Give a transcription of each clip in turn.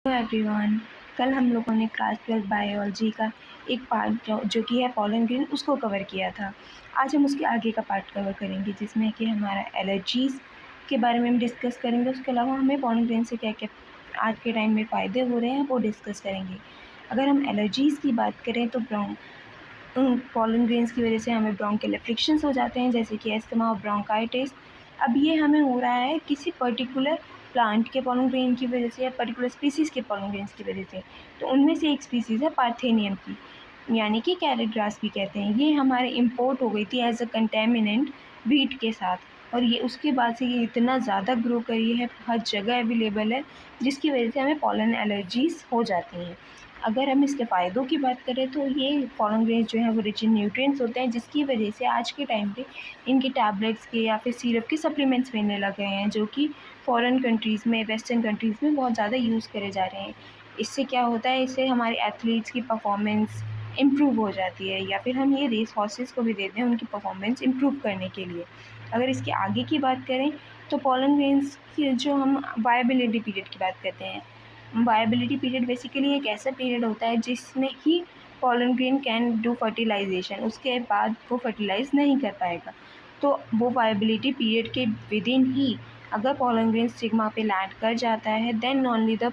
Hello everyone. कल हम लोगों ने क्लास 12 बायोलॉजी का एक पार्ट जो कि है पॉलन ग्रेन उसको कवर किया था। आज हम उसके आगे का पार्ट कवर करेंगे जिसमें कि हमारा एलर्जीज़ के बारे में हम डिस्कस करेंगे। उसके अलावा हमें पॉलन ग्रेन से क्या क्या आज के टाइम में फ़ायदे हो रहे हैं वो डिस्कस करेंगे। अगर हम एलर्जीज़ की बात करें तो पॉलन ग्रेन्स की वजह से हमें ब्रोंकियल अफेक्शंस हो जाते हैं, जैसे कि अस्थमा और ब्रोंकाइटिस। अब ये हमें हो रहा है किसी पर्टिकुलर प्लांट के पॉलन ग्रेन की वजह से या पर्टिकुलर स्पीसीज़ के पॉलन ग्रेन्स की वजह से। तो उनमें से एक स्पीसीज़ है पार्थेनियम की, यानी कि कैरेट ग्रास भी कहते हैं। ये हमारे इम्पोर्ट हो गई थी एज अ कंटेमिनेंट वीट के साथ, और ये उसके बाद से ये इतना ज़्यादा ग्रो करी है, हर जगह अवेलेबल है, जिसकी वजह से हमें पॉलन एलर्जीज़ हो जाती हैं। अगर हम इसके फ़ायदों की बात करें तो ये पॉलन ग्रेन्स जो हैं वो रिच इन न्यूट्रिएंट्स होते हैं, जिसकी वजह से आज के टाइम पे इनकी टैबलेट्स के या फिर सिरप के सप्लीमेंट्स मिलने लग गए हैं, जो कि फ़ॉरेन कंट्रीज़ में, वेस्टर्न कंट्रीज़ में बहुत ज़्यादा यूज़ करे जा रहे हैं। इससे क्या होता है, इससे हमारे एथलीट्स की परफॉर्मेंस इम्प्रूव हो जाती है, या फिर हम ये रेस हॉर्सेस को भी देते हैं उनकी परफॉर्मेंस इम्प्रूव करने के लिए। अगर इसके आगे की बात करें तो पॉलन ग्रेन्स की जो हम वायबिलिटी पीरियड की बात करते हैं। वायबिलिटी पीरियड बेसिकली एक ऐसा पीरियड होता है जिसमें ही pollen grain can do fertilisation, उसके बाद वो फर्टिलाइज़ नहीं कर पाएगा। तो वो वायबिलिटी पीरियड के विदिन ही अगर पॉलन ग्रेन स्टिग्मा पे लैंड कर जाता है, then only the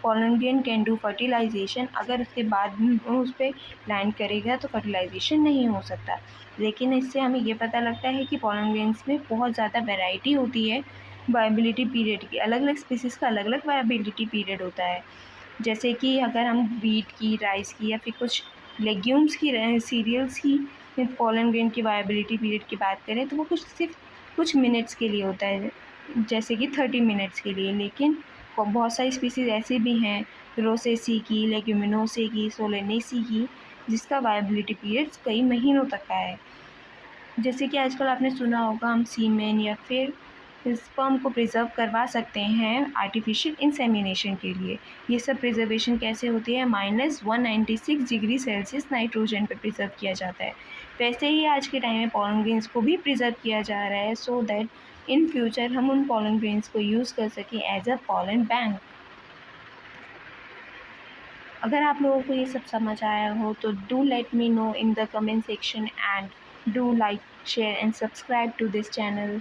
pollen grain can do fertilisation. अगर उसके बाद भी वो उस पर लैंड करेगा तो फर्टिलाइजेशन नहीं हो सकता। लेकिन इससे हमें ये पता लगता है कि पॉलन ग्रेन्स में बहुत ज़्यादा वैरायटी होती है वायबिलिटी पीरियड की। अलग अलग स्पीसीज़ का अलग अलग वायबिलिटी पीरियड होता है। जैसे कि अगर हम व्हीट की, राइस की या फिर कुछ लेग्यूम्स की, सीरियल्स की पॉलन ग्रेन की वायबिलिटी पीरियड की बात करें तो वो सिर्फ कुछ मिनट्स के लिए होता है, जैसे कि 30 मिनट्स के लिए। लेकिन बहुत सारी स्पीसीज़ ऐसे भी हैं, रोसेसी की, लेग्यूमिनोसे की, सोलेनेसी की, जिसका वायबिलिटी पीरियड्स कई महीनों तक का है। जैसे कि आजकल आपने सुना होगा, हम सीमेन या फिर स्पर्म को प्रिजर्व करवा सकते हैं आर्टिफिशियल इंसेमिनेशन के लिए। ये सब प्रिजर्वेशन कैसे होती है, -196 डिग्री सेल्सियस नाइट्रोजन पे प्रिजर्व किया जाता है। वैसे ही आज के टाइम में पॉलन ग्रेन्स को भी प्रिजर्व किया जा रहा है, सो दैट इन फ्यूचर हम उन पॉलन ग्रेन्स को यूज़ कर सकें एज अ पॉलन बैंक। अगर आप लोगों को ये सब समझ आया हो तो do let me know in the comment section, and do like, share and subscribe to this channel.